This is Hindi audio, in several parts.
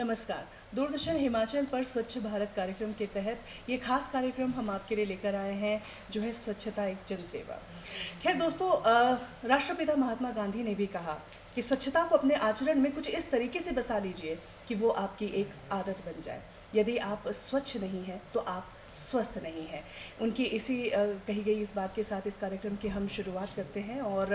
नमस्कार। दूरदर्शन हिमाचल पर स्वच्छ भारत कार्यक्रम के तहत ये खास कार्यक्रम हम आपके लिए लेकर आए हैं, जो है स्वच्छता एक जनसेवा। खैर दोस्तों, राष्ट्रपिता महात्मा गांधी ने भी कहा कि स्वच्छता को अपने आचरण में कुछ इस तरीके से बसा लीजिए कि वो आपकी एक आदत बन जाए। यदि आप स्वच्छ नहीं हैं तो आप स्वस्थ नहीं है। उनकी इसी कही गई इस बात के साथ इस कार्यक्रम की हम शुरुआत करते हैं और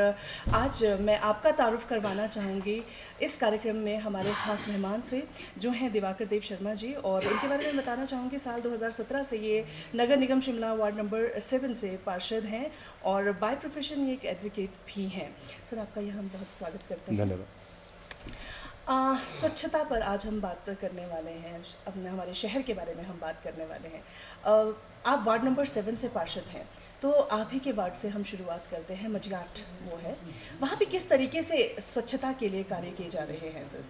आज मैं आपका तारुफ करवाना चाहूँगी इस कार्यक्रम में हमारे खास मेहमान से, जो हैं दिवाकर देव शर्मा जी। और इनके बारे में बताना चाहूँगी, साल 2017 से ये नगर निगम शिमला वार्ड नंबर 7 से पार्षद हैं और बाय प्रोफेशन ये एक एडवोकेट भी हैं। सर, आपका यहाँ हम बहुत स्वागत करते हैं। धन्यवाद। स्वच्छता पर आज हम बात करने वाले हैं, अपने हमारे शहर के बारे में हम बात करने वाले हैं। आप वार्ड नंबर 7 से पार्षद हैं, तो आप ही के वार्ड से हम शुरुआत करते हैं। मजियाट वो है, वहाँ पे किस तरीके से स्वच्छता के लिए कार्य किए जा रहे हैं सर?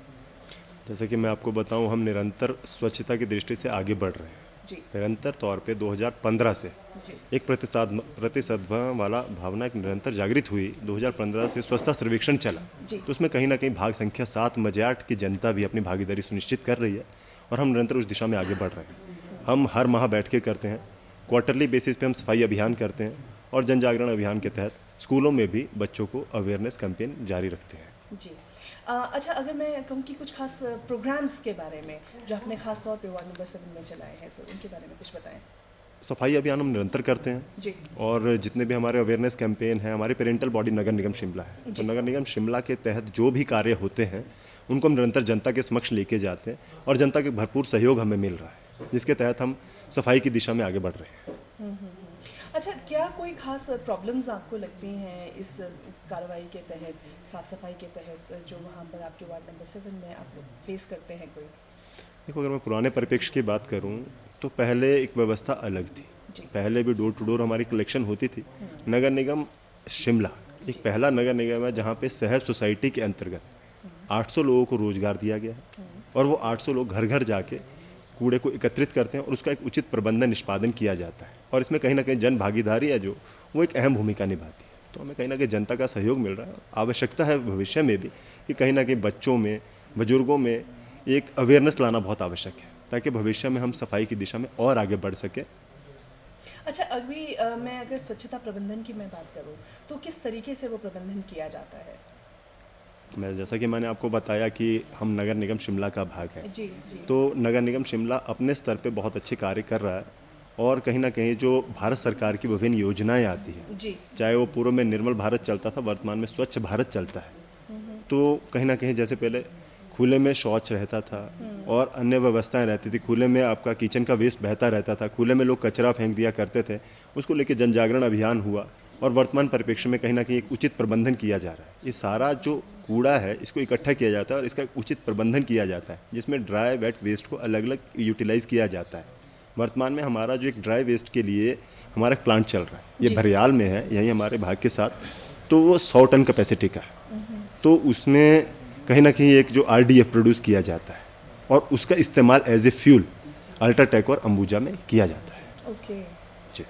जैसे कि मैं आपको बताऊं, हम निरंतर स्वच्छता की दृष्टि से आगे बढ़ रहे हैं जी। निरंतर तौर पे 2015 से जी। एक प्रतिस्पर्धा वाला भावना एक निरंतर जागृत हुई। 2015 से स्वच्छता सर्वेक्षण चला, तो उसमें कहीं ना कहीं भाग संख्या 7 मजियाट की जनता भी अपनी भागीदारी सुनिश्चित कर रही है और हम निरंतर उस दिशा में आगे बढ़ रहे हैं। हम हर माह बैठ के करते हैं, क्वार्टरली बेसिस पे हम सफाई अभियान करते हैं और जन जागरण अभियान के तहत स्कूलों में भी बच्चों को अवेयरनेस कैंपेन जारी रखते हैं जी। अच्छा, अगर मैं कहूँ कि कुछ खास प्रोग्राम्स के बारे में जो आपने खास तौर पे वार्ड नंबर 7 में चलाए हैं सर, उनके बारे में कुछ बताएं। सफाई अभियान हम निरंतर करते हैं जी। और जितने भी हमारे अवेयरनेस कैंपेन हैं, हमारी पेरेंटल बॉडी नगर निगम शिमला है, तो नगर निगम शिमला के तहत जो भी कार्य होते हैं उनको हम निरंतर जनता के समक्ष लेके जाते हैं और जनता के भरपूर सहयोग हमें मिल रहा है, जिसके तहत हम सफाई की दिशा में आगे बढ़ रहे हैं। अच्छा, क्या कोई खास प्रॉब्लम्स आपको लगती हैं इस कार्रवाई के तहत, साफ सफाई के तहत, जो वहाँ पर आपके वार्ड नंबर 7 में आप लोग फेस करते हैं कोई? देखो, अगर मैं पुराने परिप्रेक्ष्य की बात करूं तो पहले एक व्यवस्था अलग थी। पहले भी डोर टू डोर हमारी कलेक्शन होती थी। नगर निगम शिमला एक पहला नगर निगम है जहां पे सहज सोसाइटी के अंतर्गत 800 लोगों को रोजगार दिया गया है और वो 800 लोग घर घर जाके कूड़े को एकत्रित करते हैं और उसका एक उचित प्रबंधन निष्पादन किया जाता है और इसमें कहीं ना कहीं जन भागीदारी है जो वो एक अहम भूमिका निभाती है। तो हमें कहीं ना कहीं जनता का सहयोग मिल रहा है। आवश्यकता है भविष्य में भी कि कहीं ना कहीं बच्चों में, बुजुर्गों में एक अवेयरनेस लाना बहुत आवश्यक है ताकि भविष्य में हम सफाई की दिशा में और आगे बढ़ सकें। अच्छा, अभी मैं अगर स्वच्छता प्रबंधन की मैं बात करूं तो किस तरीके से वो प्रबंधन किया जाता है? मैं जैसा कि मैंने आपको बताया कि हम नगर निगम शिमला का भाग है, जी, जी। तो नगर निगम शिमला अपने स्तर पे बहुत अच्छे कार्य कर रहा है और कहीं ना कहीं जो भारत सरकार की विभिन्न योजनाएं आती हैं जी। चाहे वो पूर्व में निर्मल भारत चलता था, वर्तमान में स्वच्छ भारत चलता है, तो कहीं ना कहीं जैसे पहले खुले में शौच रहता था और अन्य व्यवस्थाएं रहती थी, खुले में आपका किचन का वेस्ट बहता रहता था, खुले में लोग कचरा फेंक दिया करते थे, उसको लेके जन जागरण अभियान हुआ और वर्तमान परिप्रेक्ष्य में कहीं ना कहीं एक उचित प्रबंधन किया जा रहा है। ये सारा जो कूड़ा है इसको इकट्ठा किया जाता है और इसका एक उचित प्रबंधन किया जाता है, जिसमें ड्राई वेट वेस्ट को अलग अलग यूटिलाइज किया जाता है। वर्तमान में हमारा जो एक ड्राई वेस्ट के लिए हमारा एक प्लांट चल रहा है, ये भरियाल में है, यही हमारे भाग के साथ, तो वो 100 टन कैपेसिटी का है। तो उसमें कहीं ना कहीं एक जो RDF प्रोड्यूस किया जाता है और उसका इस्तेमाल एज ए फ्यूल अल्ट्राटेक और अंबुजा में किया जाता है। ओके जी।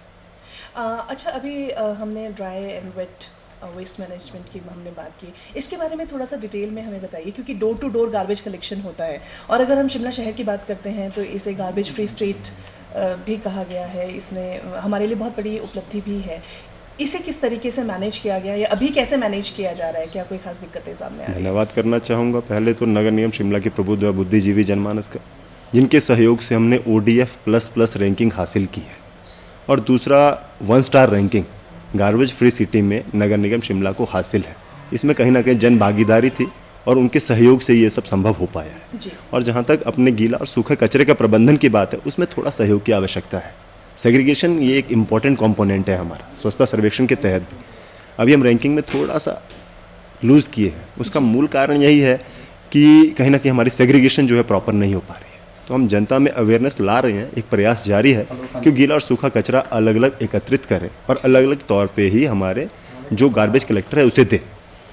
अच्छा, अभी हमने dry and wet waste management की हमने बात की, इसके बारे में थोड़ा सा डिटेल में हमें बताइए, क्योंकि door to door garbage collection होता है और अगर हम शिमला शहर की बात करते हैं तो इसे गार्बेज फ्री स्ट्रीट भी कहा गया है। इसने हमारे लिए बहुत बड़ी उपलब्धि भी है। इसे किस तरीके से मैनेज किया गया या अभी कैसे मैनेज किया जा रहा है? क्या कोई खास दिक्कतें सामने आ रही हैं? धन्यवाद करना चाहूँगा पहले तो नगर निगम शिमला के प्रबुद्ध व बुद्धिजीवी जनमानस का, जिनके सहयोग से हमने ODF++ रैंकिंग हासिल की है और दूसरा 1 star ranking garbage free city में नगर निगम शिमला को हासिल है। इसमें कहीं ना कहीं जन भागीदारी थी और उनके सहयोग से ये सब संभव हो पाया है जी। और जहाँ तक अपने गीला और सूखे कचरे का प्रबंधन की बात है, उसमें थोड़ा सहयोग की आवश्यकता है। सेग्रीगेशन ये एक इम्पॉर्टेंट कंपोनेंट है हमारा स्वच्छता सर्वेक्षण के तहत भी। अभी हम रैंकिंग में थोड़ा सा लूज़ किए हैं, उसका मूल कारण यही है कि कहीं ना कहीं हमारी सेग्रीगेशन जो है प्रॉपर नहीं हो पा रही है। तो हम जनता में अवेयरनेस ला रहे हैं, एक प्रयास जारी है कि गीला और सूखा कचरा अलग अलग एकत्रित करें और अलग अलग तौर पे ही हमारे जो गार्बेज कलेक्टर है उसे दें,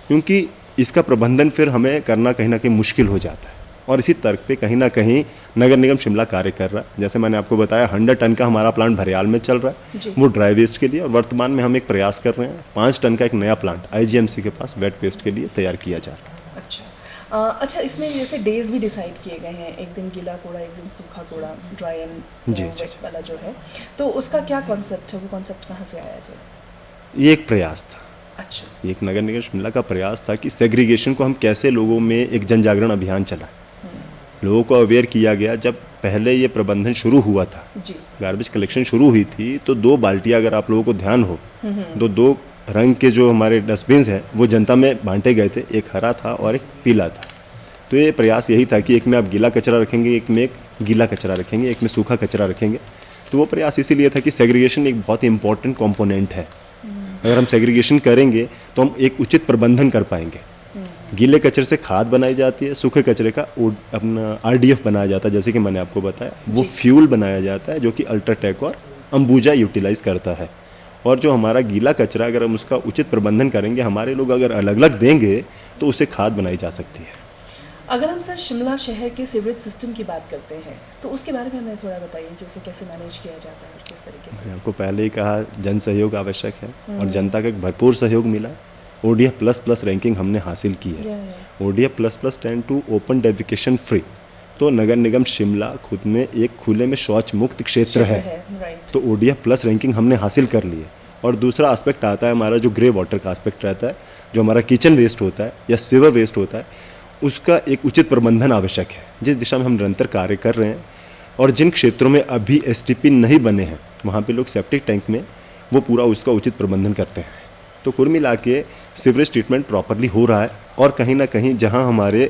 क्योंकि इसका प्रबंधन फिर हमें करना कहीं ना कहीं मुश्किल हो जाता है। और इसी तर्क पे कहीं ना कहीं नगर निगम शिमला कार्य कर रहा है। जैसे मैंने आपको बताया 100 टन का हमारा प्लांट भरियाल में चल रहा है, वो ड्राई वेस्ट के लिए, और वर्तमान में हम एक प्रयास कर रहे हैं 5 टन का एक नया प्लांट IGMC के पास वेट वेस्ट के लिए तैयार किया जा रहा है। अच्छा, अच्छा, इसमें जैसे डेज भी डिसाइड किए गए हैं, एक दिन गीला कूड़ा, एक दिन सूखा कूड़ा, ड्राई एंड जी, वेट वाला जो है, तो उसका क्या कॉन्सेप्ट है, वो कॉन्सेप्ट कहाँ से आया सर? ये एक प्रयास था, अच्छा। ये एक नगर निगम शिमला का प्रयास था कि सेग्रीगेशन को हम कैसे लोगों में एक जन जागरण अभियान चला, लोगों को अवेयर किया गया। जब पहले ये प्रबंधन शुरू हुआ था, जी। गार्बेज कलेक्शन शुरू हुई थी, तो 2 बाल्टियाँ, अगर आप लोगों को ध्यान हो, दो रंग के जो हमारे डस्टबिन्स हैं वो जनता में बांटे गए थे, एक हरा था और एक पीला था। तो ये प्रयास यही था कि एक में आप गीला कचरा रखेंगे, एक में एक गीला कचरा रखेंगे, एक में सूखा कचरा रखेंगे। तो वो प्रयास इसीलिए था कि सेग्रीगेशन एक बहुत ही इंपॉर्टेंट कंपोनेंट है। अगर हम सेग्रीगेशन करेंगे तो हम एक उचित प्रबंधन कर पाएंगे। गीले कचरे से खाद बनाई जाती है, सूखे कचरे का अपना RDF बनाया जाता है, जैसे कि मैंने आपको बताया। वो फ्यूल बनाया जाता है जो कि अल्ट्राटेक और अंबुजा यूटिलाइज करता है। और जो हमारा गीला कचरा, अगर हम उसका उचित प्रबंधन करेंगे, हमारे लोग अगर अलग अलग देंगे तो उससे खाद बनाई जा सकती है। अगर हम सर शिमला शहर के सीवरेज सिस्टम की बात करते हैं तो उसके बारे में हमें थोड़ा बताइए कि उसे कैसे मैनेज किया जाता है और किस तरीके से? मैंने आपको पहले ही कहा, जन सहयोग आवश्यक है और जनता का एक भरपूर सहयोग मिला। ODF++ रैंकिंग हमने हासिल की है। ODF++ stand to open defecation free. तो नगर निगम शिमला खुद में एक खुले में शौच मुक्त क्षेत्र है, राइट। तो ODF+ रैंकिंग हमने हासिल कर ली है। और दूसरा एस्पेक्ट आता है हमारा जो ग्रे वाटर का एस्पेक्ट रहता है, जो हमारा किचन वेस्ट होता है या सीवर वेस्ट होता है, उसका एक उचित प्रबंधन आवश्यक है, जिस दिशा में हम निरंतर कार्य कर रहे हैं। और जिन क्षेत्रों में अभी STP नहीं बने हैं, वहाँ पे लोग सेप्टिक टैंक में वो पूरा उसका उचित प्रबंधन करते हैं। तो कुल मिला के सीवरेज ट्रीटमेंट प्रॉपरली हो रहा है। और कहीं ना कहीं जहाँ हमारे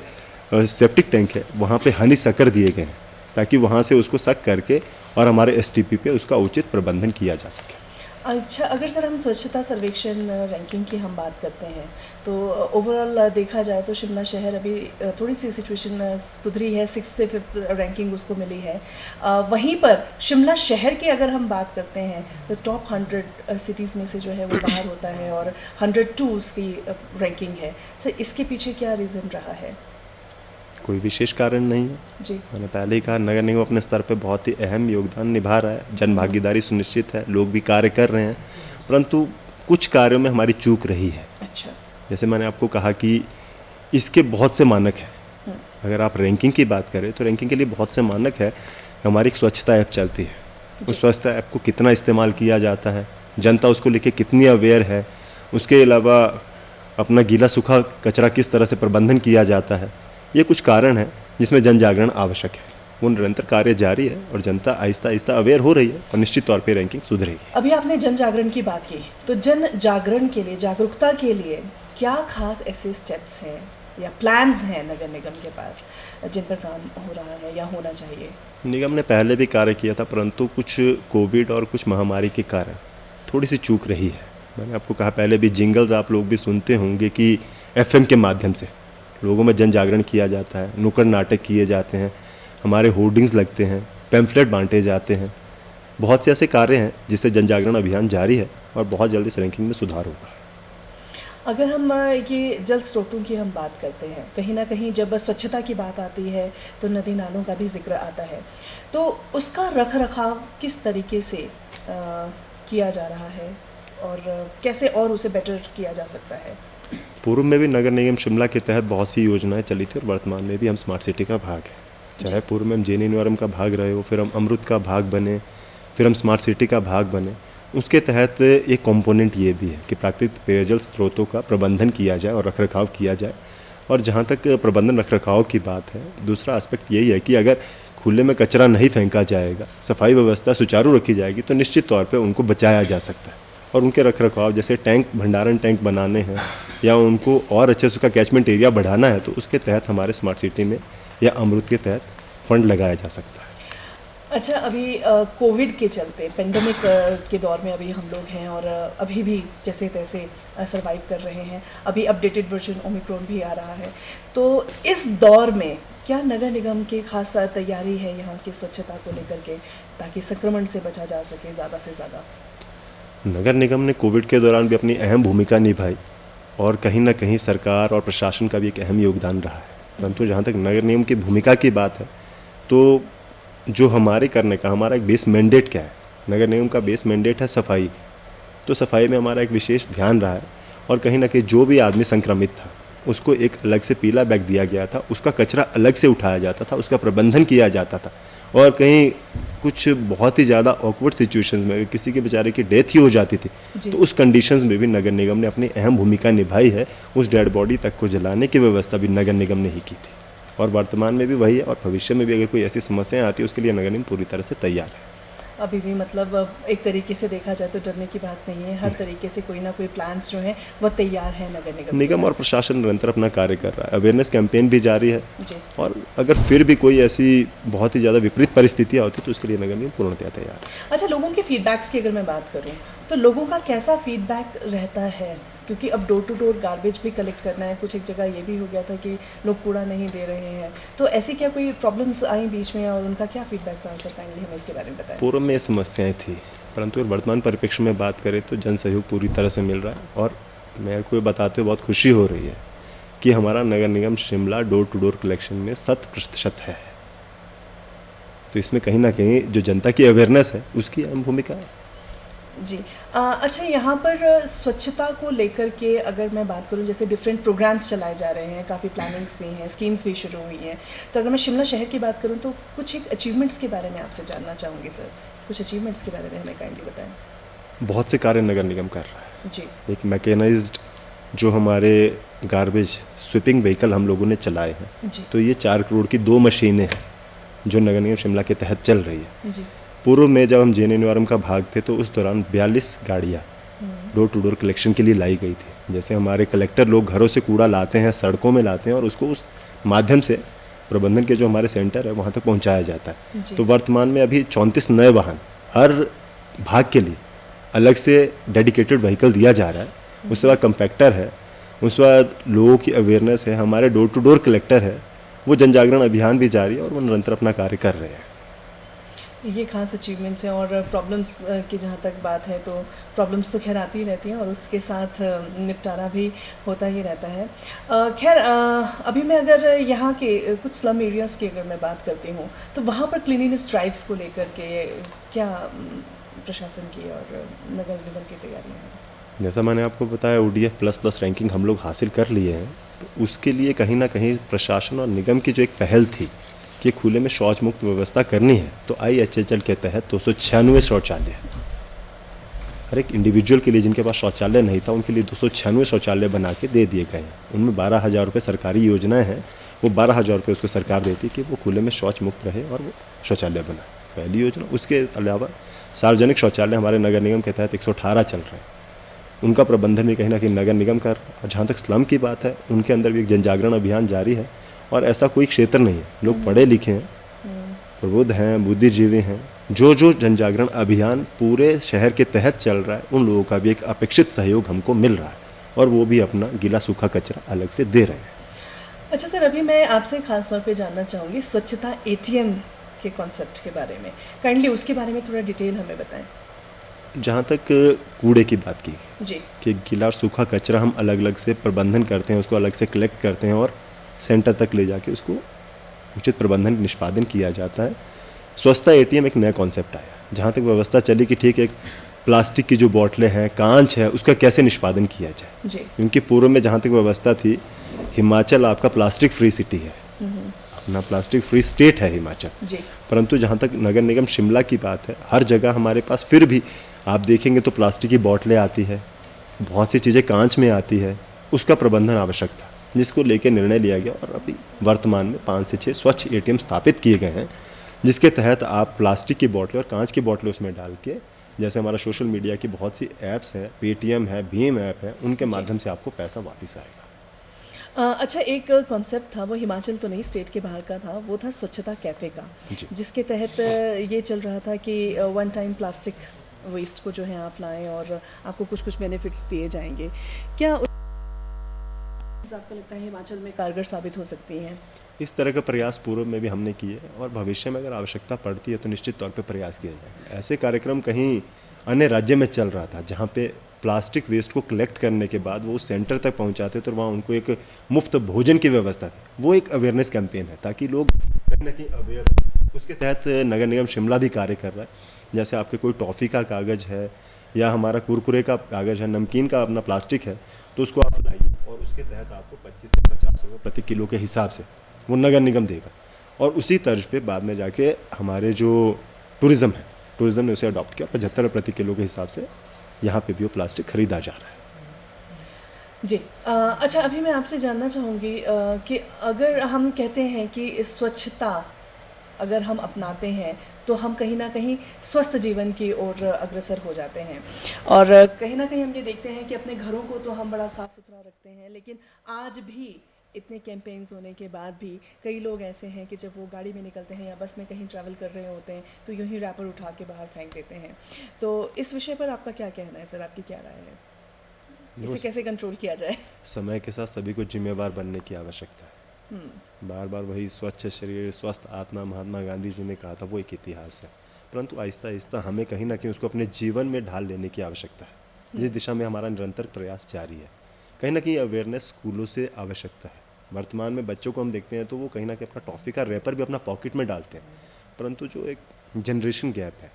सेप्टिक टैंक है, वहाँ पे हनी सकर दिए गए हैं, ताकि वहाँ से उसको सक करके और हमारे STP पे उसका उचित प्रबंधन किया जा सके। अच्छा, अगर सर हम स्वच्छता सर्वेक्षण रैंकिंग की हम बात करते हैं तो ओवरऑल देखा जाए तो शिमला शहर अभी थोड़ी सी सिचुएशन सुधरी है, 6 से 5 रैंकिंग उसको मिली है। वहीं पर शिमला शहर की अगर हम बात करते हैं तो टॉप 100 सिटीज़ में से जो है वो बाहर होता है और 102 उसकी रैंकिंग है। सर इसके पीछे क्या रीज़न रहा है? कोई विशेष कारण नहीं है जी। मैंने पहले ही कहा, नगर निगम अपने स्तर पे बहुत ही अहम योगदान निभा रहा है। जन भागीदारी सुनिश्चित है, लोग भी कार्य कर रहे हैं, परंतु कुछ कार्यों में हमारी चूक रही है। अच्छा। जैसे मैंने आपको कहा कि इसके बहुत से मानक हैं। अगर आप रैंकिंग की बात करें तो रैंकिंग के लिए बहुत से मानक है। हमारी एक स्वच्छता ऐप चलती है, उस स्वच्छता ऐप को कितना इस्तेमाल किया जाता है, जनता उसको लेके कितनी अवेयर है, उसके अलावा अपना गीला सूखा कचरा किस तरह से प्रबंधन किया जाता है, ये कुछ कारण है जिसमें जन जागरण आवश्यक है। वो निरंतर कार्य जारी है और जनता आहिस्ता आहिस्ता अवेयर हो रही है और निश्चित तौर पे रैंकिंग सुधरेगी। अभी आपने जन जागरण की बात की, तो जन जागरण के लिए, जागरूकता के लिए क्या खास ऐसे स्टेप्स हैं या प्लान्स हैं नगर निगम के पास जिन पर काम हो रहा है या होना चाहिए? निगम ने पहले भी कार्य किया था, परंतु कुछ कोविड और कुछ महामारी के कारण थोड़ी सी चूक रही है। मैंने आपको कहा पहले भी, जिंगल्स आप लोग भी सुनते होंगे कि FM के माध्यम से लोगों में जन जागरण किया जाता है, नुक्कड़ नाटक किए जाते हैं, हमारे होर्डिंग्स लगते हैं, पैम्फलेट बांटे जाते हैं। बहुत से ऐसे कार्य हैं जिससे जन जागरण अभियान जारी है और बहुत जल्दी इस रैंकिंग में सुधार होगा। अगर हम ये जल स्रोतों की हम बात करते हैं, कहीं ना कहीं जब स्वच्छता की बात आती है तो नदी नालों का भी जिक्र आता है, तो उसका रख रखाव किस तरीके से किया जा रहा है और कैसे और उसे बेटर किया जा सकता है? पूर्व में भी नगर निगम शिमला के तहत बहुत सी योजनाएं चली थी और वर्तमान में भी हम स्मार्ट सिटी का भाग है। चाहे पूर्व में हम JNNURM का भाग रहे हो, फिर हम अमृत का भाग बने, फिर हम स्मार्ट सिटी का भाग बने। उसके तहत एक कंपोनेंट ये भी है कि प्राकृतिक पेयजल स्रोतों का प्रबंधन किया जाए और रखरखाव किया जाए। और जहाँ तक प्रबंधन रखरखाव की बात है, दूसरा एस्पेक्ट यही है कि अगर खुले में कचरा नहीं फेंका जाएगा, सफाई व्यवस्था सुचारू रखी जाएगी, तो निश्चित तौर पर उनको बचाया जा सकता है। और उनके रखरखाव, जैसे टैंक, भंडारण टैंक बनाने हैं या उनको और अच्छे से उसका कैचमेंट एरिया बढ़ाना है, तो उसके तहत हमारे स्मार्ट सिटी में या अमृत के तहत फंड लगाया जा सकता है। अच्छा, अभी कोविड के चलते, पेंडेमिक के दौर में अभी हम लोग हैं और अभी भी जैसे तैसे सरवाइव कर रहे हैं। अभी अपडेटेड वर्जन ओमिक्रॉन भी आ रहा है, तो इस दौर में क्या नगर निगम की खास तैयारी है यहाँ की स्वच्छता को लेकर के, ताकि संक्रमण से बचा जा सके ज़्यादा से ज़्यादा? नगर निगम ने कोविड के दौरान भी अपनी अहम भूमिका निभाई और कहीं ना कहीं सरकार और प्रशासन का भी एक अहम योगदान रहा है। परंतु जहाँ तक नगर निगम की भूमिका की बात है, तो जो हमारे करने का हमारा एक बेस मैंडेट क्या है, नगर निगम का बेस मैंडेट है सफाई। तो सफाई में हमारा एक विशेष ध्यान रहा है और कहीं ना कहीं जो भी आदमी संक्रमित था, लोगों में जन जागरण किया जाए, और रखरखाव किया जाए। और जहाँ तक प्रबंधन रखरखाव की बात है, दूसरा एस्पेक्ट यही है कि अगर खुले में कचरा नहीं फेंका जाएगा, सफाई व्यवस्था सुचारू रखी जाएगी, तो निश्चित तौर पे उनको बचाया जा सकता है। और उनके रखरखाव, जैसे टैंक, भंडारण टैंक बनाने हैं, उसके तहत हमारे स्मार्ट सिटी में या अमृत के तहत फंड लगाया जा सकता है। उसको एक अलग से पीला बैग दिया गया था, उसका कचरा अलग से उठाया जाता था, उसका प्रबंधन किया जाता था। और कहीं कुछ बहुत ही ज़्यादा ऑकवर्ड सिचुएशंस में किसी के बेचारे की डेथ ही हो जाती थी, तो उस कंडीशंस में भी नगर निगम ने अपनी अहम भूमिका निभाई है। उस डेड बॉडी तक को जलाने की व्यवस्था भी नगर निगम ने ही की थी, और वर्तमान में भी वही है, और भविष्य में भी अगर कोई ऐसी समस्याएं आती है उसके लिए नगर निगम पूरी तरह से तैयार है। अभी भी मतलब एक तरीके से देखा जाए तो डरने की बात नहीं है, हर तरीके से कोई ना कोई प्लान्स जो हैं वो तैयार है नगर निगम और प्रशासन निरंतर अपना कार्य कर रहा है, अवेयरनेस कैंपेन भी जारी है। जी। और अगर फिर भी कोई ऐसी बहुत ही ज़्यादा विपरीत परिस्थितियाँ होती तो उसके लिए नगर निगम पूर्णतया तैयार है। अच्छा, लोगों के फीडबैक्स की अगर मैं बात करूं तो लोगों का कैसा फीडबैक रहता है, क्योंकि अब डोर टू डोर गार्बेज भी कलेक्ट करना है, कुछ एक जगह ये भी हो गया था कि लोग कूड़ा नहीं दे रहे हैं, तो ऐसी क्या कोई प्रॉब्लम्स आई बीच में और उनका क्या फीडबैक रहा सर? काइंडली हमें इसके बारे में बताएं। पूर्व में ये समस्याएं थी, परंतु वर्तमान परिप्रेक्ष्य में बात करें तो जन सहयोग पूरी तरह से मिल रहा है, और मेरे को ये बताते हुए बहुत खुशी हो रही है कि हमारा नगर निगम Shimla door to door collection में 100% है। तो इसमें कहीं ना कहीं जो जनता की अवेयरनेस है उसकी अहम भूमिका है। जी। अच्छा, यहाँ पर स्वच्छता को लेकर के अगर मैं बात करूँ, जैसे डिफरेंट प्रोग्राम्स चलाए जा रहे हैं, काफ़ी प्लानिंग्स भी हैं, स्कीम्स भी शुरू हुई हैं, तो अगर मैं शिमला शहर की बात करूँ तो कुछ एक अचीवमेंट्स के बारे में आपसे जानना चाहूँगी सर। कुछ अचीवमेंट्स के बारे में हमें काइंडली बताएं। बहुत से कार्य नगर निगम कर रहा है। जी। एक मैकेनाइज्ड जो हमारे गार्बेज स्वीपिंग व्हीकल हम लोगों ने चलाए हैं, जी। तो ये 4 करोड़ की 2 मशीनें हैं जो नगर निगम शिमला के तहत चल रही है। जी। पूर्व में जब हम जेएनएनयूआरएम का भाग थे तो उस दौरान 42 गाड़ियाँ डोर टू डोर कलेक्शन के लिए लाई गई थी। जैसे हमारे कलेक्टर लोग घरों से कूड़ा लाते हैं, सड़कों में लाते हैं, और उसको उस माध्यम से प्रबंधन के जो हमारे सेंटर है वहाँ तक पहुँचाया जाता है। जी। तो वर्तमान में अभी 34 नए वाहन हर भाग के लिए अलग से डेडिकेटेड व्हीकल दिया जा रहा है। उसके बाद कंपैक्टर है, उसके बाद लोगों की अवेयरनेस है, हमारे डोर टू डोर कलेक्टर है, वो जन जागरण अभियान भी जारी है और वो निरंतर अपना कार्य कर रहे हैं। ये खास अचीवमेंट्स हैं। और प्रॉब्लम्स की जहाँ तक बात है तो प्रॉब्लम्स तो खैर आती ही रहती हैं और उसके साथ निपटारा भी होता ही रहता है। खैर, अभी मैं अगर यहाँ के कुछ स्लम एरियाज़ की अगर मैं बात करती हूँ तो वहाँ पर क्लीनिनेस ड्राइव्स को लेकर के क्या प्रशासन की और नगर निगम की तैयारियाँ हैं? जैसा मैंने आपको बताया, ODF++ रैंकिंग हम लोग हासिल कर लिए हैं, तो उसके लिए कहीं ना कहीं प्रशासन और निगम की जो एक पहल थी कि खुले में शौच मुक्त व्यवस्था करनी है, तो IHHL के तहत 296 शौचालय, हर एक इंडिविजुअल के लिए जिनके पास शौचालय नहीं था उनके लिए 296 शौचालय बना के दे दिए गए हैं। उनमें 12,000 रुपये सरकारी योजनाएं हैं, वो 12,000 रुपये उसको सरकार देती है कि वो खुले में शौच मुक्त रहे और वो शौचालय बनाए, पहली योजना। उसके अलावा सार्वजनिक शौचालय हमारे नगर निगम के तहत 118 चल रहे हैं, उनका प्रबंधन भी कहीं ना कहीं नगर निगम कर। और जहाँ तक स्लम की बात है, उनके अंदर भी एक जन जागरण अभियान जारी है, और ऐसा कोई क्षेत्र नहीं है, लोग पढ़े लिखे हैं, प्रबुद्ध हैं, बुद्धिजीवी हैं, जो जन जागरण अभियान पूरे शहर के तहत चल रहा है, उन लोगों का भी एक अपेक्षित सहयोग हमको मिल रहा है, और वो भी अपना गीला सूखा कचरा अलग से दे रहे हैं। अच्छा सर, अभी मैं आपसे खास तौर पे जानना चाहूँगी स्वच्छता ATM के कॉन्सेप्ट के बारे में, काइंडली उसके बारे में थोड़ा डिटेल हमें बताएं। जहाँ तक कूड़े की बात की जी। कि गीला और सूखा कचरा हम अलग अलग से प्रबंधन करते हैं, उसको अलग से कलेक्ट करते हैं और सेंटर तक ले जाके उसको उचित प्रबंधन निष्पादन किया जाता है। स्वच्छता ATM एक नया कॉन्सेप्ट आया, जहाँ तक व्यवस्था चली कि ठीक है, प्लास्टिक की जो बोतलें हैं, कांच है, उसका कैसे निष्पादन किया जाए। जी। क्योंकि पूर्व में जहाँ तक व्यवस्था थी, हिमाचल आपका प्लास्टिक फ्री सिटी है, अपना प्लास्टिक फ्री स्टेट है हिमाचल। जी। परंतु जहाँ तक नगर निगम शिमला की बात है, हर जगह हमारे पास फिर भी आप देखेंगे तो प्लास्टिक की बोतलें आती है, बहुत सी चीज़ें कांच में आती है, उसका प्रबंधन आवश्यक था, जिसको लेकर निर्णय लिया गया। और अभी वर्तमान में 5 से 6 स्वच्छ ATM स्थापित किए गए हैं, जिसके तहत आप प्लास्टिक की बोतलें और कांच की बोतलें उसमें डाल के, जैसे हमारा सोशल मीडिया की बहुत सी ऐप्स हैं, पेटीएम है, भीम ऐप है, उनके माध्यम से आपको पैसा वापस आएगा। अच्छा, एक कॉन्सेप्ट था, वो हिमाचल तो नहीं, स्टेट के बाहर का था, वो था स्वच्छता कैफ़े का, जिसके तहत ये चल रहा था कि 1 टाइम प्लास्टिक वेस्ट को जो है आप लाएं और आपको कुछ कुछ बेनिफिट्स दिए जाएंगे। क्या आपको लगता है हिमाचल में कारगर साबित हो सकती हैं? इस तरह का प्रयास पूर्व में भी हमने किए, और भविष्य में अगर आवश्यकता पड़ती है तो निश्चित तौर पे प्रयास किया जाएगा। ऐसे कार्यक्रम कहीं अन्य राज्य में चल रहा था, जहाँ पे प्लास्टिक वेस्ट को कलेक्ट करने के बाद वो उस सेंटर तक पहुँचाते तो वहाँ उनको एक मुफ्त भोजन की व्यवस्था थी। वो एक अवेयरनेस कैंपेन है, ताकि लोग कहीं ना कहीं अवेयर। उसके तहत नगर निगम शिमला भी कार्य कर रहा है। जैसे आपके कोई टॉफ़ी का कागज़ है या हमारा कुरकुरे का कागज़ है, नमकीन का अपना प्लास्टिक है, तो उसको आप लाइए और उसके तहत आपको 25 से 50 रुपये प्रति किलो के हिसाब से वो नगर निगम देगा। और उसी तर्ज पे बाद में जाके हमारे जो टूरिज़्म ने उसे अडॉप्ट किया, 75 रुपये प्रति किलो के हिसाब से यहाँ पे भी वो प्लास्टिक खरीदा जा रहा है। जी अच्छा, अभी मैं आपसे जानना चाहूँगी कि अगर हम कहते हैं कि स्वच्छता अगर हम अपनाते हैं तो हम कहीं ना कहीं स्वस्थ जीवन की ओर अग्रसर हो जाते हैं, और कहीं ना कहीं हम ये देखते हैं कि अपने घरों को तो हम बड़ा साफ़ सुथरा रखते हैं, लेकिन आज भी इतने कैंपेन्स होने के बाद भी कई लोग ऐसे हैं कि जब वो गाड़ी में निकलते हैं या बस में कहीं ट्रैवल कर रहे होते हैं तो यूं ही रैपर उठा के बाहर फेंक देते हैं। तो इस विषय पर आपका क्या कहना है सर, आपकी क्या राय है, इसे कैसे कंट्रोल किया जाए? समय के साथ सभी को जिम्मेवार बनने की आवश्यकता है। बार बार वही स्वच्छ शरीर स्वस्थ आत्मा महात्मा गांधी जी ने कहा था, वो एक इतिहास है, परंतु आहिस्ता आहिस्ता हमें कहीं ना कहीं उसको अपने जीवन में ढाल लेने की आवश्यकता है, जिस दिशा में हमारा निरंतर प्रयास जारी है। कहीं ना कहीं अवेयरनेस स्कूलों से आवश्यकता है। वर्तमान में बच्चों को हम देखते हैं तो वो कहीं ना कहीं अपना टॉफ़ी का रैपर भी अपना पॉकेट में डालते हैं, परंतु जो एक जनरेशन गैप है,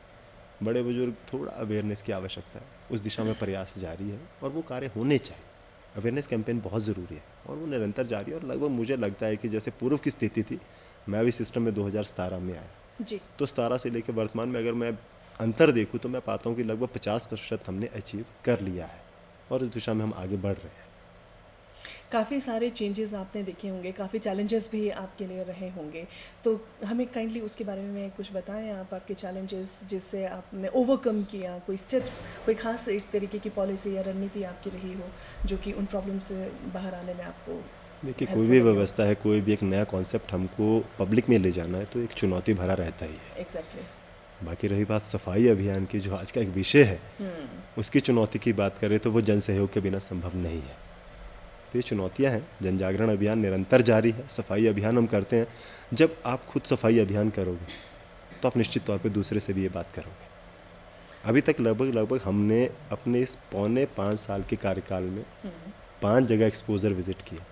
बड़े बुजुर्ग थोड़ा अवेयरनेस की आवश्यकता है, उस दिशा में प्रयास जारी है और वो कार्य होने चाहिए। अवेयरनेस कैंपेन बहुत ज़रूरी है और वो निरंतर जारी है, और लगभग मुझे लगता है कि जैसे पूर्व की स्थिति थी, मैं भी सिस्टम में 2017 में आया जी, तो 17 से लेकर वर्तमान में अगर मैं अंतर देखूं तो मैं पाता हूं कि लगभग 50% हमने अचीव कर लिया है और उस दिशा में हम आगे बढ़ रहे हैं। काफ़ी सारे चेंजेस आपने देखे होंगे, काफ़ी चैलेंजेस भी आपके लिए रहे होंगे, तो हमें काइंडली उसके बारे में कुछ बताएं आप, आपके चैलेंजेस जिससे आपने ओवरकम किया, कोई स्टेप्स, कोई खास एक तरीके की पॉलिसी या रणनीति आपकी रही हो जो कि उन प्रॉब्लम से बाहर आने में आपको। देखिए, कोई भी व्यवस्था है, कोई भी एक नया कॉन्सेप्ट हमको पब्लिक में ले जाना है तो एक चुनौती भरा रहता ही है। एग्जैक्टली। बाकी रही बात सफाई अभियान की, जो आज का एक विषय है, उसकी चुनौती की बात करें तो वो जन सहयोग के बिना संभव नहीं है। तो ये चुनौतियां हैं। जन जागरण अभियान निरंतर जारी है, सफाई अभियान हम करते हैं। जब आप खुद सफाई अभियान करोगे तो आप निश्चित तौर पे दूसरे से भी ये बात करोगे। अभी तक लगभग हमने अपने इस 5.25 साल के कार्यकाल में 5 जगह एक्सपोजर विजिट किया,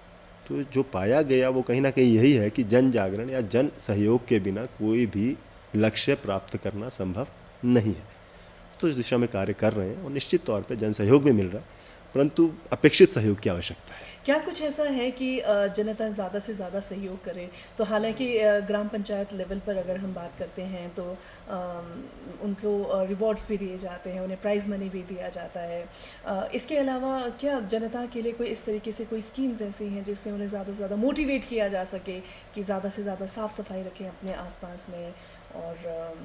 तो जो पाया गया वो कहीं ना कहीं यही है कि जन जागरण या जन सहयोग के बिना कोई भी लक्ष्य प्राप्त करना संभव नहीं है। तो इस दिशा में कार्य कर रहे हैं और निश्चित तौर पे जन सहयोग भी मिल रहा है, परंतु अपेक्षित सहयोग की आवश्यकता है। क्या कुछ ऐसा है कि जनता ज़्यादा से ज़्यादा सहयोग करे? तो हालांकि ग्राम पंचायत लेवल पर अगर हम बात करते हैं तो उनको रिवॉर्ड्स भी दिए जाते हैं, उन्हें प्राइज़ मनी भी दिया जाता है। इसके अलावा क्या जनता के लिए कोई इस तरीके से कोई स्कीम्स ऐसी हैं जिससे उन्हें ज़्यादा से ज़्यादा मोटिवेट किया जा सके कि ज़्यादा से ज़्यादा साफ़ सफाई रखें अपने आसपास में और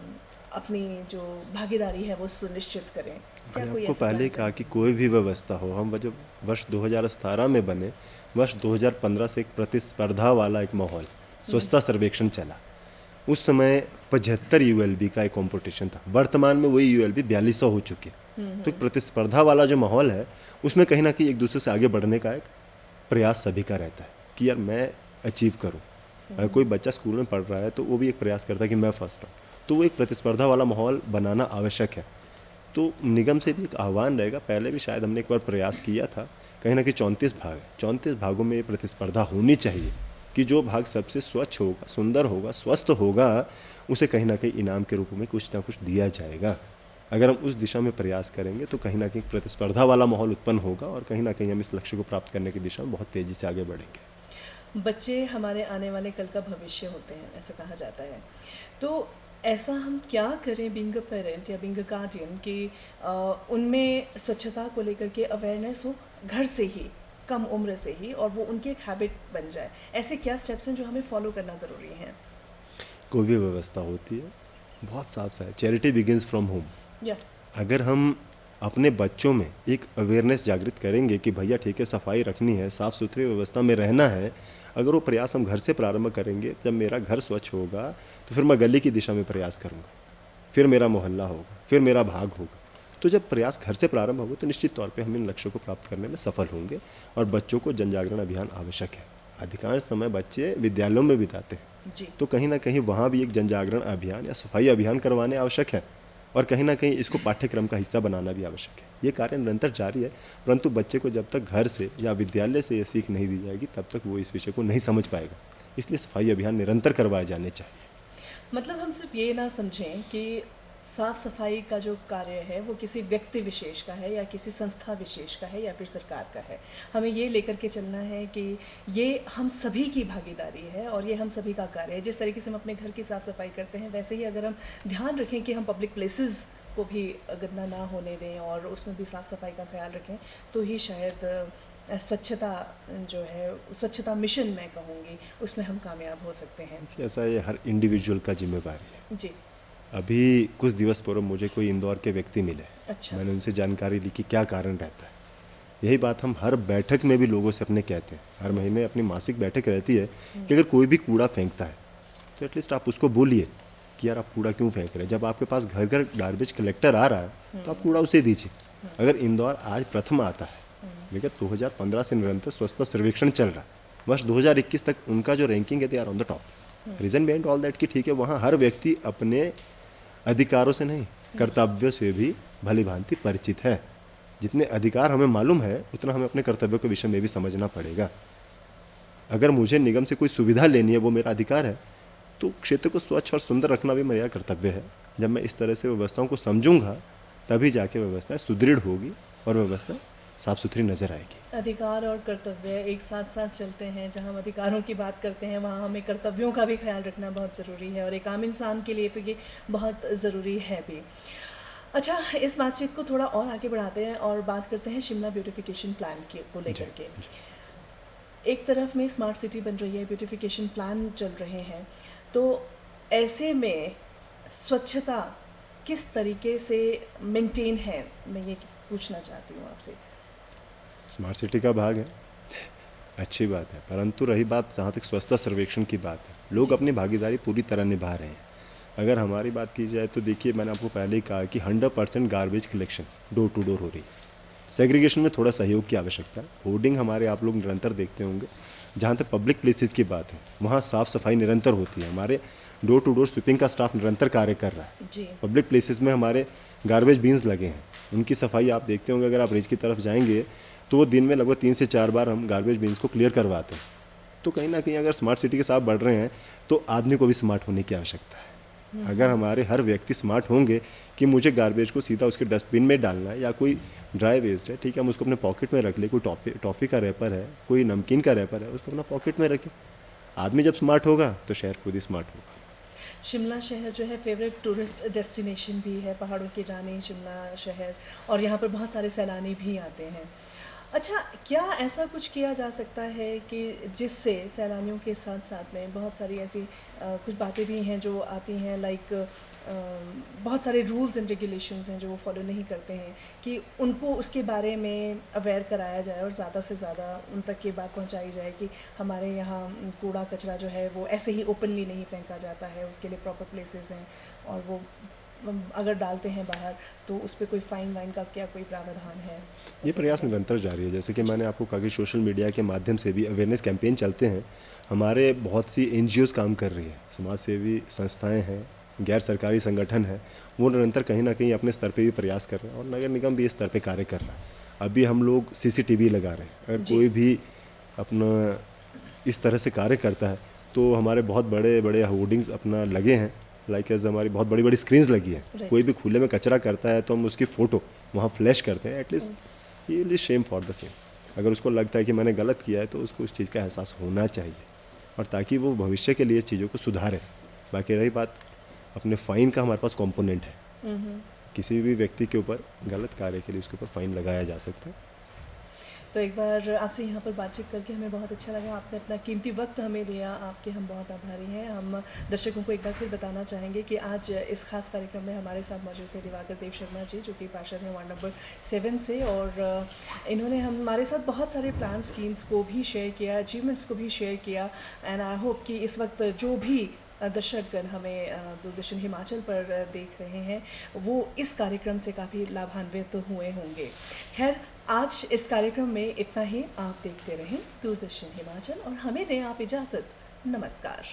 अपनी जो भागीदारी है वो सुनिश्चित करें? क्या कोई आपको पहले कहा कि कोई भी व्यवस्था हो, हम जब वर्ष 2017 में बने, वर्ष 2015 से एक प्रतिस्पर्धा वाला एक माहौल, स्वच्छता सर्वेक्षण चला। उस समय 75 यूएलबी का एक कंपटीशन था, वर्तमान में वही यूएलबी 4200 हो चुकी है। तो एक प्रतिस्पर्धा वाला जो माहौल है उसमें कहीं ना कहीं एक दूसरे से आगे बढ़ने का एक प्रयास सभी का रहता है कि यार मैं अचीव करूँ। अगर कोई बच्चा स्कूल में पढ़ रहा है तो वो भी एक प्रयास करता है कि मैं फर्स्ट हूँ, तो वो एक प्रतिस्पर्धा वाला माहौल बनाना आवश्यक है। तो निगम से भी एक आह्वान रहेगा, पहले भी शायद हमने एक बार प्रयास किया था, कहीं ना कहीं 34 भाग है, 34 भागों में ये प्रतिस्पर्धा होनी चाहिए कि जो भाग सबसे स्वच्छ होगा, सुंदर होगा, स्वस्थ होगा, उसे कहीं ना कहीं इनाम के रूप में कुछ ना कुछ दिया जाएगा। अगर हम उस दिशा में प्रयास करेंगे तो कहीं ना कहीं प्रतिस्पर्धा वाला माहौल उत्पन्न होगा और कहीं ना कहीं हम इस लक्ष्य को प्राप्त करने की दिशा में बहुत तेज़ी से आगे बढ़ेंगे। बच्चे हमारे आने वाले कल का भविष्य होते हैं, ऐसा कहा जाता है। तो ऐसा हम क्या करें बीइंग अ पेरेंट या बीइंग अ गार्डियन कि उनमें स्वच्छता को लेकर के अवेयरनेस हो घर से ही, कम उम्र से ही, और वो उनकी एक हैबिट बन जाए? ऐसे क्या स्टेप्स हैं जो हमें फॉलो करना ज़रूरी है? कोई भी व्यवस्था होती है बहुत साफ सा है, चैरिटी बिगिंस फ्रॉम होम। अगर हम अपने बच्चों में एक अवेयरनेस जागृत करेंगे कि भैया ठीक है, सफाई रखनी है, साफ़ सुथरी व्यवस्था में रहना है, अगर वो प्रयास हम घर से प्रारंभ करेंगे, जब मेरा घर स्वच्छ होगा तो फिर मैं गली की दिशा में प्रयास करूँगा, फिर मेरा मोहल्ला होगा, फिर मेरा भाग होगा। तो जब प्रयास घर से प्रारंभ होगा तो निश्चित तौर पे हम इन लक्ष्यों को प्राप्त करने में सफल होंगे। और बच्चों को जन जागरण अभियान आवश्यक है। अधिकांश समय बच्चे विद्यालयों में बिताते हैं जी। तो कहीं ना कहीं वहाँ भी एक जन जागरण अभियान या सफाई अभियान करवाने आवश्यक है और कहीं ना कहीं इसको पाठ्यक्रम का हिस्सा बनाना भी आवश्यक है। ये कार्य निरंतर जारी है, परंतु बच्चे को जब तक घर से या विद्यालय से ये सीख नहीं दी जाएगी तब तक वो इस विषय को नहीं समझ पाएगा। इसलिए सफाई अभियान निरंतर करवाए जाने चाहिए। मतलब हम सिर्फ ये ना समझें कि साफ सफाई का जो कार्य है वो किसी व्यक्ति विशेष का है या किसी संस्था विशेष का है या फिर सरकार का है। हमें ये लेकर के चलना है कि ये हम सभी की भागीदारी है और ये हम सभी का कार्य है। जिस तरीके से हम अपने घर की साफ़ सफाई करते हैं, वैसे ही अगर हम ध्यान रखें कि हम पब्लिक प्लेसेस को भी गंदा ना होने दें और उसमें भी साफ़ सफाई का ख्याल रखें, तो ही शायद स्वच्छता जो है, स्वच्छता मिशन मैं कहूँगी, उसमें हम कामयाब हो सकते हैं। ऐसा ये हर इंडिविजुअल का जिम्मेवारी है। जी। अभी कुछ दिवस पूर्व मुझे कोई इंदौर के व्यक्ति मिले। अच्छा। मैंने उनसे जानकारी ली कि क्या कारण रहता है। यही बात हम हर बैठक में भी लोगों से अपने कहते हैं। हर महीने अपनी मासिक बैठक रहती है कि अगर कोई भी कूड़ा फेंकता है तो एटलीस्ट आप उसको बोलिए कि यार आप कूड़ा क्यों फेंक रहे हैं। जब आपके पास घर घर गार्बेज कलेक्टर आ रहा है तो आप कूड़ा उसे दीजिए। अगर इंदौर आज प्रथम आता है, लेकिन 2015 से निरंतर स्वच्छता सर्वेक्षण चल रहा है, वर्ष 2021 तक उनका जो रैंकिंग है, they are on the top. Reason behind all that कि ठीक है, वहाँ हर व्यक्ति अपने अधिकारों से नहीं, कर्तव्यों से भी भली भांति परिचित है। जितने अधिकार हमें मालूम है, उतना हमें अपने कर्तव्यों के विषय में भी समझना पड़ेगा। अगर मुझे निगम से कोई सुविधा लेनी है, वो मेरा अधिकार है, तो क्षेत्र को स्वच्छ और सुंदर रखना भी मेरा कर्तव्य है। जब मैं इस तरह से व्यवस्थाओं को समझूंगा, तभी जाके व्यवस्था सुदृढ़ होगी और व्यवस्था साफ सुथरी नजर आएगी। अधिकार और कर्तव्य एक साथ साथ चलते हैं। जहाँ हम अधिकारों की बात करते हैं, वहाँ हमें कर्तव्यों का भी ख्याल रखना बहुत ज़रूरी है और एक आम इंसान के लिए तो ये बहुत ज़रूरी है भी। अच्छा, इस बातचीत को थोड़ा और आगे बढ़ाते हैं और बात करते हैं शिमला ब्यूटिफिकेशन प्लान को लेकर के। एक तरफ में स्मार्ट सिटी बन रही है, ब्यूटिफिकेशन प्लान चल रहे हैं, तो ऐसे में स्वच्छता किस तरीके से मेंटेन है, मैं ये पूछना चाहती हूँ आपसे। स्मार्ट सिटी का भाग है, अच्छी बात है, परंतु रही बात जहाँ तक स्वच्छता सर्वेक्षण की बात है, लोग अपनी भागीदारी पूरी तरह निभा रहे हैं। अगर हमारी बात की जाए तो देखिए, मैंने आपको पहले ही कहा कि 100% garbage collection door to door हो रही है। सेग्रीगेशन में थोड़ा सहयोग की आवश्यकता है। होर्डिंग हमारे आप लोग निरंतर देखते होंगे। जहाँ तक पब्लिक प्लेसेस की बात है, वहाँ साफ़ सफाई निरंतर होती है। हमारे डोर टू डोर स्वीपिंग का स्टाफ निरंतर कार्य कर रहा है जी। पब्लिक प्लेसेस में हमारे गार्बेज बीन्स लगे हैं, उनकी सफाई आप देखते होंगे। अगर आप रिज की तरफ जाएंगे तो वो दिन में लगभग 3 से 4 बार हम गार्बेज बीन्स को क्लियर करवाते हैं। तो कहीं ना कहीं अगर स्मार्ट सिटी के साथ बढ़ रहे हैं तो आदमी को भी स्मार्ट होने की आवश्यकता है। अगर हमारे हर व्यक्ति स्मार्ट होंगे कि मुझे गार्बेज को सीधा उसके डस्टबिन में डालना है, या कोई ड्राई वेस्ट है, ठीक है, हम उसको अपने पॉकेट में रख ले। कोई टॉफ़ी का रैपर है, कोई नमकीन का रैपर है, उसको अपना पॉकेट में रखें। आदमी जब स्मार्ट होगा तो शहर खुद ही स्मार्ट होगा। शिमला शहर जो है फेवरेट टूरिस्ट डेस्टिनेशन भी है, पहाड़ों की रानी शिमला शहर, और यहाँ पर बहुत सारे सैलानी भी आते हैं। अच्छा, क्या ऐसा कुछ किया जा सकता है कि जिससे सैलानियों के साथ साथ में बहुत सारी ऐसी कुछ बातें भी हैं जो आती हैं, लाइक बहुत सारे रूल्स एंड रेगुलेशंस हैं जो वो फॉलो नहीं करते हैं, कि उनको उसके बारे में अवेयर कराया जाए और ज़्यादा से ज़्यादा उन तक ये बात पहुंचाई जाए कि हमारे यहाँ कूड़ा कचरा जो है वो ऐसे ही ओपनली नहीं फेंका जाता है, उसके लिए प्रॉपर प्लेसेस हैं, और वो अगर डालते हैं बाहर तो उस पर कोई फाइन वाइन का क्या कोई प्रावधान है? ये प्रयास निरंतर जारी है। जैसे कि मैंने आपको कहा कि सोशल मीडिया के माध्यम से भी अवेयरनेस कैंपेन चलते हैं। हमारे बहुत सी NGOs काम कर रही है, समाज सेवी संस्थाएं हैं, गैर सरकारी संगठन है, वो निरंतर कहीं ना कहीं अपने स्तर पे भी प्रयास कर रहे हैं, और नगर निगम भी इस स्तर पे कार्य कर रहा है। अभी हम लोग CCTV लगा रहे हैं। अगर कोई भी अपना इस तरह से कार्य करता है तो हमारे बहुत बड़े बड़े होर्डिंग्स अपना लगे हैं, लाइक एज हमारी बहुत बड़ी बड़ी स्क्रीन्स लगी है। कोई भी खुले में कचरा करता है तो हम उसकी फ़ोटो वहाँ फ्लैश करते हैं। At least he will Shem for the same. अगर उसको लगता है कि मैंने गलत किया है तो उसको उस चीज़ का एहसास होना चाहिए, और ताकि वो भविष्य के लिए चीज़ों को सुधारे। बाकी रही बात, अपने फ़ाइन का हमारे पास कॉम्पोनेंट है। किसी भी व्यक्ति के ऊपर गलत कार्य के लिए उसके ऊपर फ़ाइन लगाया जा सकता है। तो एक बार आपसे यहाँ पर बातचीत करके हमें बहुत अच्छा लगा। आपने अपना कीमती वक्त हमें दिया, आपके हम बहुत आभारी हैं। हम दर्शकों को एक बार फिर बताना चाहेंगे कि आज इस खास कार्यक्रम में हमारे साथ मौजूद थे दिवाकर देव शर्मा जी, जो कि पार्षद हैं वार्ड नंबर 7 से, और इन्होंने हमारे साथ बहुत सारे प्लान स्कीम्स को भी शेयर किया, अचीवमेंट्स को भी शेयर किया। एंड आई होप कि इस वक्त जो भी दर्शकगण हमें दूरदर्शन हिमाचल पर देख रहे हैं वो इस कार्यक्रम से काफ़ी लाभान्वित हुए होंगे। खैर, आज इस कार्यक्रम में इतना ही। आप देखते रहें दूरदर्शन हिमाचल और हमें दें आप इजाज़त। नमस्कार।